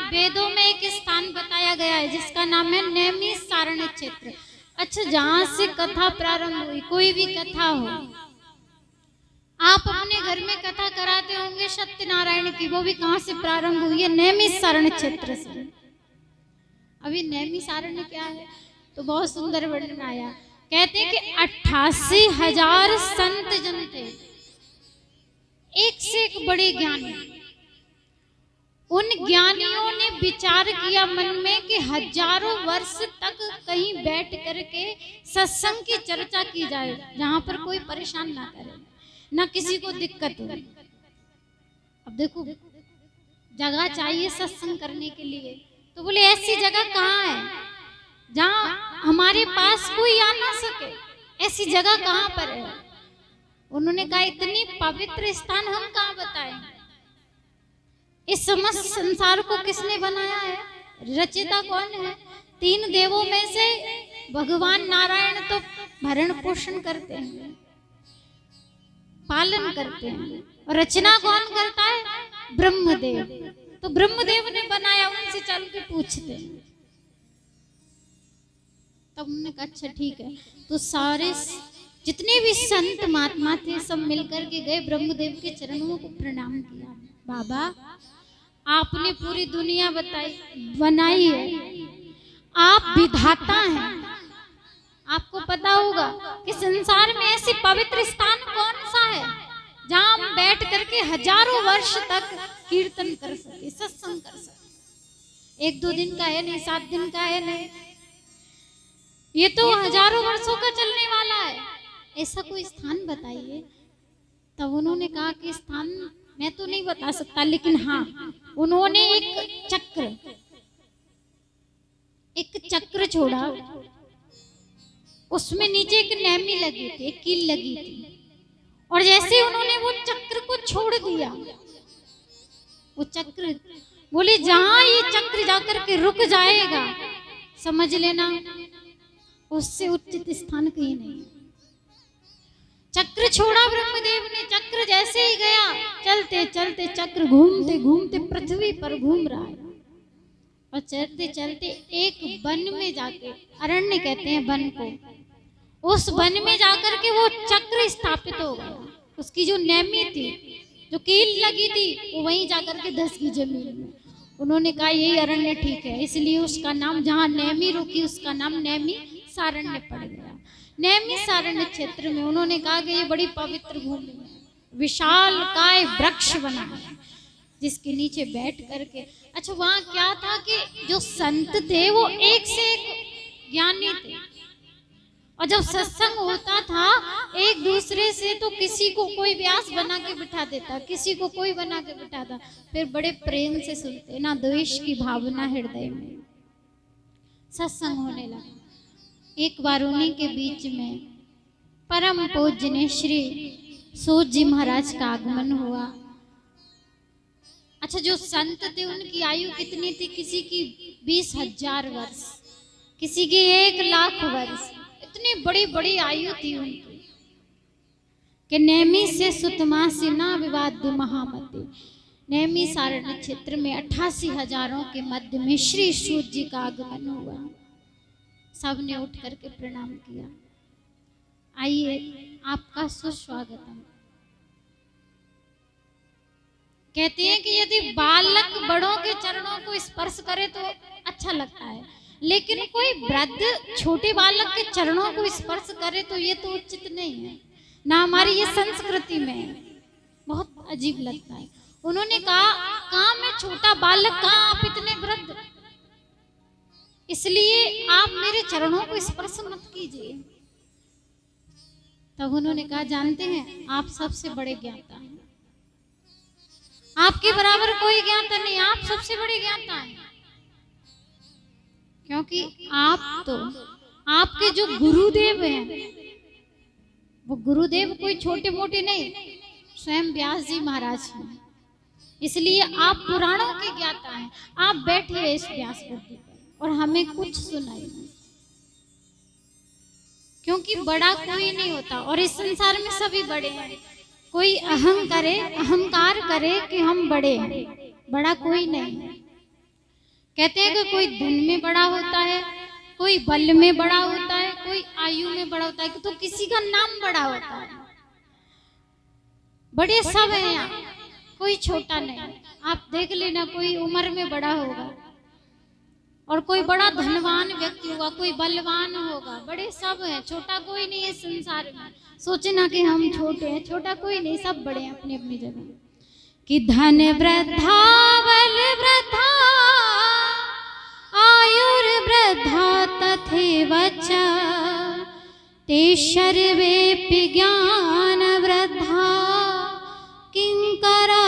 वेदों में एक स्थान बताया गया है जिसका नाम है नैमिषारण्य क्षेत्र। अच्छा, जहां से कथा प्रारंभ हुई, कोई भी कथा हो, आप अपने घर में कथा कराते होंगे सत्यनारायण की, वो भी कहां से प्रारंभ हुई है? नैमिषारण्य क्षेत्र से। अभी नैमिषारण्य क्या है? तो बहुत सुंदर वर्णन आया। कहते हैं कि 88,000 संत जन थे, एक से एक बड़े ज्ञानी। उन ज्ञानियों ने विचार किया मन में कि हजारों वर्ष तक कहीं बैठ करके सत्संग की चर्चा की जाए, जहां पर कोई परेशान ना करे, ना किसी को दिक्कत हो। अब देखो, जगह चाहिए सत्संग करने के लिए, तो बोले ऐसी जगह कहाँ है जहां हमारे पास कोई आ ना सके? ऐसी जगह कहां पर है? उन्होंने कहा, इतनी पवित्र स्थान हम कहां बताएं? इस समस्त संसार को किसने बनाया है? रचयिता कौन है? 3 देवों में से भगवान नारायण तो भरण पोषण करते हैं, पालन करते हैं, और रचना कौन करता है? ब्रह्मदेव। तो ब्रह्मदेव ने बनाया, उनसे चल के पूछते हैं। तब उन्होंने कहा अच्छा ठीक है। तो सारे जितने भी संत महात्मा थे सब मिलकर के गए, ब्रह्मदेव के चरणों को प्रणाम किया। बाबा, आपने पूरी दुनिया बनाई है, आप विधाता हैं। आपको पता होगा कि संसार में ऐसी पवित्र स्थान कौन सा है जहां हम बैठ करके हजारों वर्ष तक कीर्तन कर सके, सत्संग कर सके। 1-2 दिन का है नहीं, 7 दिन का है नहीं, ये तो हजारों वर्षों का चलने वाला है। ऐसा कोई स्थान बताइए। तब उन्होंने कहा कि स्थान मैं तो नहीं बता सकता, लेकिन हाँ, उन्होंने एक चक्र छोड़ा, उसमें नीचे एक नैमी लगी थी, एक कील लगी थी, और जैसे उन्होंने वो चक्र को छोड़ दिया, वो चक्र, बोले जहां ये चक्र जाकर के रुक जाएगा, समझ लेना उससे उचित स्थान कहीं नहीं। चक्र छोड़ा ब्रह्मदेव ने, चक्र जैसे ही गया, चलते चलते चक्र घूमते घूमते पृथ्वी पर घूम रहा है, और चलते चलते एक वन में जाके, अरण्य कहते हैं वन को, उस वन में जाकर के वो चक्र स्थापित हो गया। उसकी जो नैमी थी, जो कील लगी थी, वो वहीं जाकर के धस गई जमीन में। उन्होंने कहा यही अरण्य ठीक है, इसलिए उसका नाम, जहाँ नैमी रुकी उसका नाम नैमिषारण्य पड़ गया। नैमिषारण्य क्षेत्र में उन्होंने कहा कि ये बड़ी पवित्र भूमि है, विशाल काय वृक्ष बना है जिसके नीचे बैठ करके। अच्छा, वहां क्या था कि जो संत थे वो एक से एक ज्ञानी थे, और जब सत्संग होता था एक दूसरे से, तो किसी को कोई व्यास बना के बिठा देता, किसी को कोई बना के बिठाता, फिर बड़े प्रेम से सुनते, ना द्वेष की भावना हृदय में। सत्संग होने लगा। एक बार उन्हीं के बीच में परम पूज्य श्री सूत जी महाराज का आगमन हुआ। अच्छा, जो संत थे उनकी आयु कितनी थी? किसी की 20,000 वर्ष, किसी की 1,00,000 वर्ष, इतनी बड़ी बड़ी आयु थी उनकी। कि नैमी से सुतमासी ना विवाद महामति। नैमिषारण्य क्षेत्र में 88,000 के मध्य में श्री सूत जी का आगमन हुआ। सबने उठ करके प्रणाम किया। आइए, आपका सुस्वागतम। कहते हैं कि यदि बालक बड़ों के चरणों को स्पर्श करे तो अच्छा लगता है, लेकिन कोई वृद्ध छोटे बालक के चरणों को स्पर्श करे तो ये तो उचित नहीं है, ना हमारी ये संस्कृति में है, बहुत अजीब लगता है। उन्होंने कहा, कहाँ मैं छोटा बालक, कहाँ आप इतने वृद्ध, इसलिए आप मेरे चरणों को स्पर्श मत कीजिए। तब उन्होंने कहा, जानते हैं आप सबसे बड़े ज्ञाता हैं, आपके बराबर कोई ज्ञाता नहीं, आप सबसे बड़े ज्ञाता हैं, क्योंकि आप तो, आपके जो गुरुदेव हैं, वो गुरुदेव कोई छोटे मोटे नहीं, स्वयं व्यास जी महाराज हैं, इसलिए आप पुराणों के ज्ञाता हैं। आप बैठिए इस व्यास गद्दी पर और हमें कुछ सुनाइए, क्योंकि बड़ा कोई नहीं होता, और इस संसार में सभी बड़े हैं। कोई अहंकार करे कि हम बड़े हैं, बड़ा कोई नहीं है। कहते हैं कि कोई धन में बड़ा होता है, कोई बल में बड़ा होता है, कोई आयु में बड़ा होता है, तो किसी का नाम बड़ा होता है। बड़े सब हैं यहाँ, कोई छोटा नहीं। आप देख लेना, कोई उम्र में बड़ा होगा और कोई बड़ा धनवान व्यक्ति होगा, कोई बलवान होगा। बड़े सब हैं, छोटा कोई नहीं है संसार में। सोचना कि हम छोटे हैं, छोटा कोई नहीं, सब बड़े हैं अपनी अपनी जगह। कि धन वृद्धा बल वृद्धा आयुर्वृद्धा तथैव च ते सर्वेऽपि ज्ञान वृद्धा किंकरा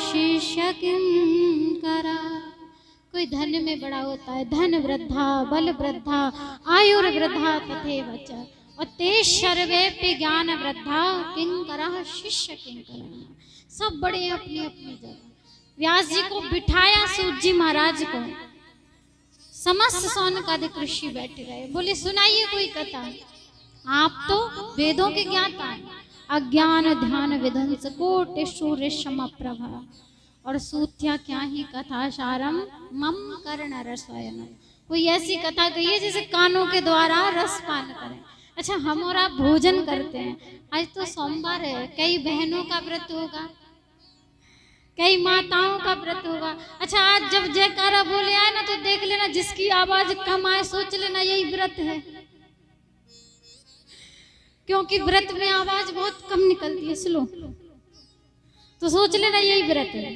शिष्य किंकरा। कोई धन में बड़ा होता है, धन वृद्धा बल वृद्धा आयुर्वृद्धा तथैव च, और ते सर्वेऽपि ज्ञान वृद्धा किंकरा शिष्य किंकरा। सब बड़े हैं अपनी अपनी जगह। व्यास जी को बिठाया सूत जी महाराज को, समस्त सौनकादिक ऋषि बैठे रहे, बोले सुनाइए कोई कथा। आप तो वेदों के ज्ञाता हैं, अज्ञान ध्यान विध्वंस कोटि सूर्य सम प्रभा, और सूत्या क्या ही कथा सारम मम कर्ण रसायन। कोई ऐसी कथा कही है जैसे कानों के द्वारा रस पान करें। अच्छा, हम और आप भोजन करते हैं, आज तो सोमवार है, कई बहनों का व्रत होगा, कई माताओं का व्रत होगा। अच्छा, आज जब जयकारा बोले आए ना, तो देख लेना जिसकी आवाज कम आए, सोच लेना यही व्रत है, क्योंकि व्रत में आवाज बहुत कम निकलती है, स्लो, तो सोच लेना यही व्रत है।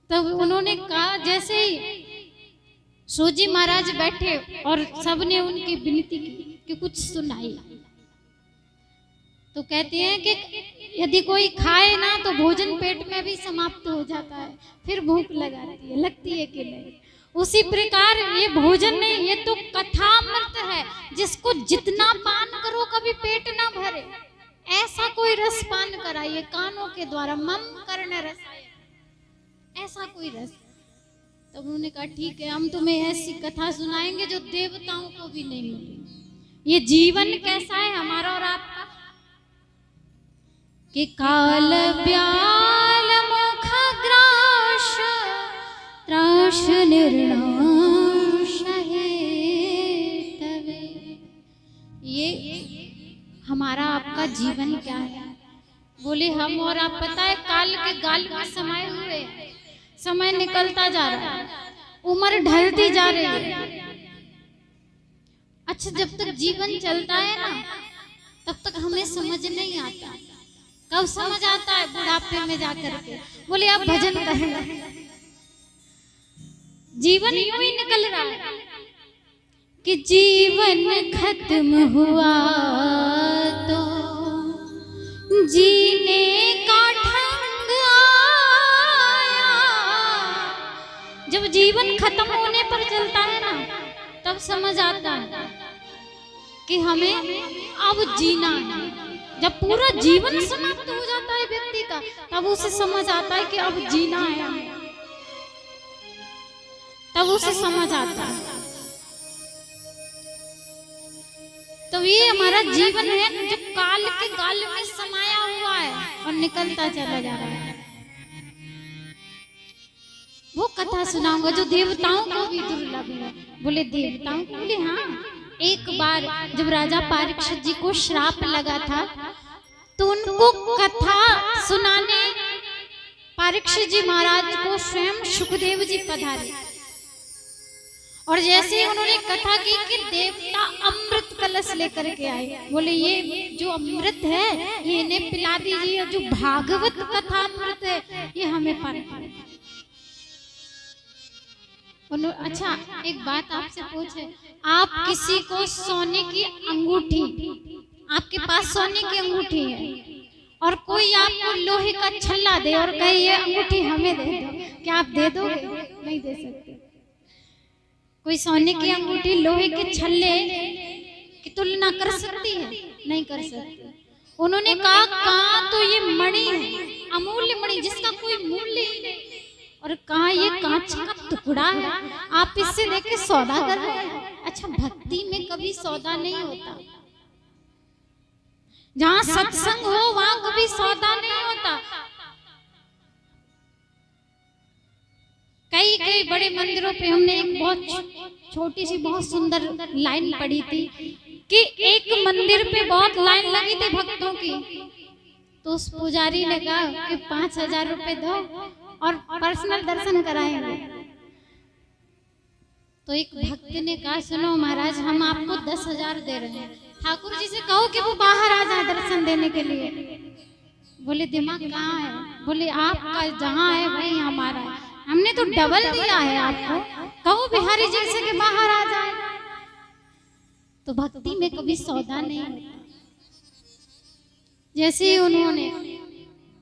तब उन्होंने कहा, जैसे ही सूजी महाराज बैठे और सबने उनकी विनती की कि कुछ सुनाई, तो कहते हैं कि यदि कोई खाए ना तो भोजन पेट में भी समाप्त हो जाता है, फिर भूख लगती है कि नहीं। उसी प्रकार ये भोजन नहीं, ये तो कथामृत है, जिसको जितना पान करो कभी पेट ना भरे, ऐसा कोई रस पान कराइए कानों के द्वारा, मम कर्ण रसायन, ऐसा कोई रस। तब उन्होंने कहा ठीक है, हम तुम्हें ऐसी कथा सुनाएंगे जो देवताओं को भी नहीं मिली। ये जीवन कैसा है हमारा और आपका, कि काल ब्याल मुख ग्रास त्रास निर्नाश है तवे। ये हमारा आपका जीवन क्या है। बोले हम और आप, पता है काल के गाल में समाये हुए, समय निकलता जा रहा है, उम्र ढलती जा रही है। अच्छा, जब तक जीवन चलता है ना, तब तक हमें समझ नहीं आता। कब समझ आता है? बुढ़ापे में जाकर के। बोले आप भजन करना, जीवन यूं ही निकल रहा है कि जीवन खत्म हुआ तो जीने का ढंग आया। जब जीवन खत्म होने पर चलता है ना, तब समझ आता है कि हमें अब जीना है। जब पूरा जीवन समाप्त हो जाता है व्यक्ति का, तब उसे समझ आता है कि अब जीना है हमें, तब उसे समझ आता है। तो ये हमारा जीवन है जो काल के गाल में समाया हुआ है और निकलता चला जा रहा है। वो कथा सुनाऊंगा जो देवताओं को भी दुर्लभ है। बोले देवताओं को? बोले हाँ। एक बार जब राजा परीक्षित जी को श्राप लगा था, तो उनको कथा सुनाने परीक्षित जी महाराज को स्वयं सुखदेव जी पधारे, और जैसे ही उन्होंने कथा की कि देवता अमृत कलश लेकर के आए। बोले ये जो अमृत है ये इन्हें पिला दीजिए, जो भागवत कथा अमृत है ये हमें पान करें। अच्छा, एक बात आपसे पूछे, आप किसी को सोने की अंगूठी, आपके पास सोने की अंगूठी है और कोई आपको लोहे का छल्ला दे और कहे ये अंगूठी हमें दे दो, क्या आप दे दोगे? नहीं दे सकते। कोई सोने की अंगूठी लोहे के छल्ले की तुलना कर सकती है? नहीं कर सकती। उन्होंने कहा कहाँ तो ये मणि है, अमूल्य मणि जिसका कोई मूल्य ही नहीं, और कहा ये कांच का टुकड़ा है, आप इससे देखे सौदा कर रहे हैं। अच्छा, भक्ति में कभी सौदा नहीं होता। जहाँ सत्संग हो वहां कभी सौदा नहीं होता। कई कई बड़े मंदिरों पे हमने एक बहुत छोटी सी बहुत सुंदर लाइन पढ़ी थी कि एक मंदिर पे बहुत लाइन लगी थी भक्तों की, तो उस पुजारी ने कहा कि 5,000 रुपए दो और पर्सनल दर्शन कराएंगे। तो एक भक्त ने कहा सुनो महाराज, हम आपको 10,000 दे रहे हैं, ठाकुर जी से कहो कि वो बाहर आ जाए दर्शन देने के लिए। बोले दिमाग कहाँ है? बोले आपका जहाँ है वही हमारा है, हमने तो डबल दिया है आपको, कहो बिहारी जी से कि बाहर आ जाए। तो भक्ति में कभी सौदा नहीं होता। जैसे ही उन्होंने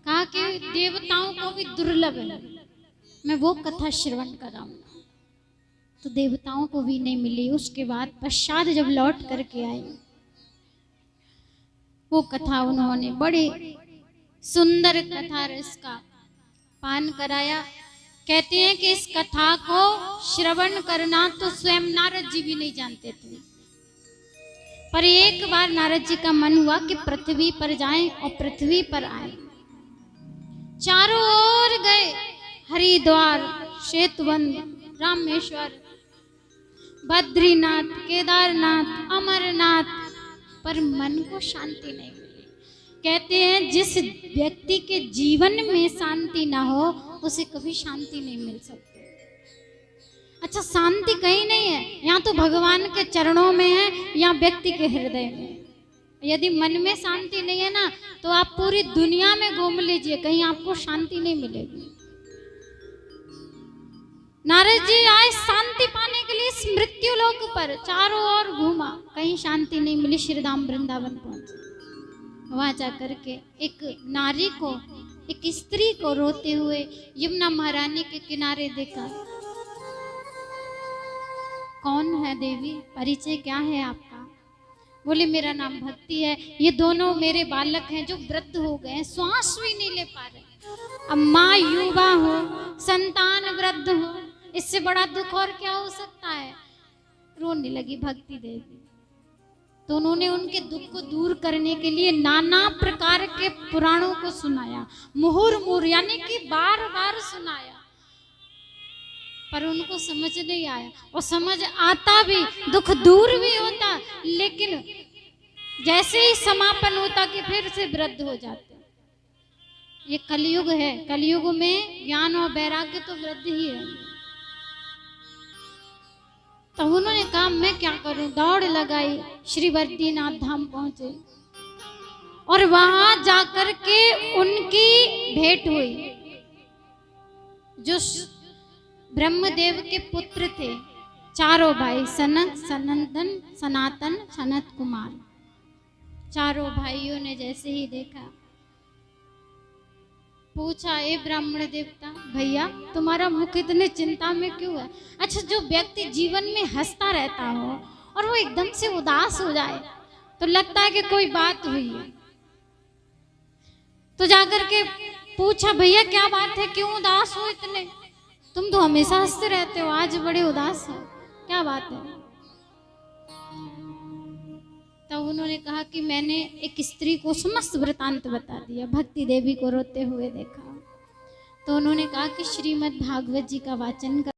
कहा कि देवताओं को भी दुर्लभ है, मैं वो कथा श्रवण कराऊंगा, तो देवताओं को भी नहीं मिली। उसके बाद पश्चात जब लौट करके आई, वो कथा उन्होंने बड़ी सुंदर कथा रस का पान कराया। कहते हैं कि इस कथा को श्रवण करना तो स्वयं नारद जी भी नहीं जानते थे, पर एक बार नारद जी का मन हुआ कि पृथ्वी पर जाएं और पृथ्वी पर आए। चारों ओर गए, हरिद्वार, श्वेतवन, रामेश्वर, बद्रीनाथ, केदारनाथ, अमरनाथ, पर मन को शांति नहीं मिली। कहते हैं जिस व्यक्ति के जीवन में शांति ना हो उसे कभी शांति नहीं मिल सकती। अच्छा, शांति कहीं नहीं है, यहाँ तो भगवान के चरणों में है या व्यक्ति के हृदय में। यदि मन में शांति नहीं है ना, तो आप पूरी दुनिया में घूम लीजिए, कहीं आपको शांति नहीं मिलेगी। नारद जी आए शांति पाने के लिए इस मृत्यु लोक पर, चारों ओर घूमा, कहीं शांति नहीं मिली। श्रीधाम वृंदावन पहुंचे, वहां जाकर के एक नारी को, एक स्त्री को रोते हुए यमुना महारानी के किनारे देखा। कौन है देवी, परिचय क्या है आपका? बोले मेरा नाम भक्ति है, ये दोनों मेरे बालक हैं जो वृद्ध हो गए हैं, श्वास भी नहीं ले पा रहे। अब माँ युवा हो, संतान वृद्ध हो, इससे बड़ा दुख और क्या हो सकता है? रोने लगी भक्ति देवी। तो उन्होंने उनके दुख को दूर करने के लिए नाना प्रकार के पुराणों को सुनाया, मुहुर्मुहु यानी कि बार बार सुनाया, पर उनको समझ नहीं आया। और समझ आता भी, दुख दूर भी होता, लेकिन जैसे ही समापन होता कि फिर से वृद्ध हो जाते। ये कलयुग है, कलयुग में ज्ञान और वैराग्य तो वृद्ध ही है। तो उन्होंने कहा मैं क्या करूं, दौड़ लगाई, श्री बद्रीनाथ धाम पहुंचे और वहां जाकर के उनकी भेंट हुई। जो ब्रह्मदेव के पुत्र थे, चारों भाई, सनक, सनंदन, सनातन, सनत कुमार, चारों भाइयों ने जैसे ही देखा, पूछा ए ब्राह्मण देवता, भैया तुम्हारा मुख इतने चिंता में क्यों है? अच्छा, जो व्यक्ति जीवन में हंसता रहता हो और वो एकदम से उदास हो जाए तो लगता है कि कोई बात हुई है। तो जाकर के पूछा भैया क्या बात है, क्यों उदास हो इतने? तुम तो हमेशा हंसते रहते हो, आज बड़े उदास हो, क्या बात है? तो उन्होंने कहा कि मैंने एक स्त्री को समस्त वृतांत बता दिया। भक्ति देवी को रोते हुए देखा तो उन्होंने कहा कि श्रीमद् भागवत जी का वाचन कर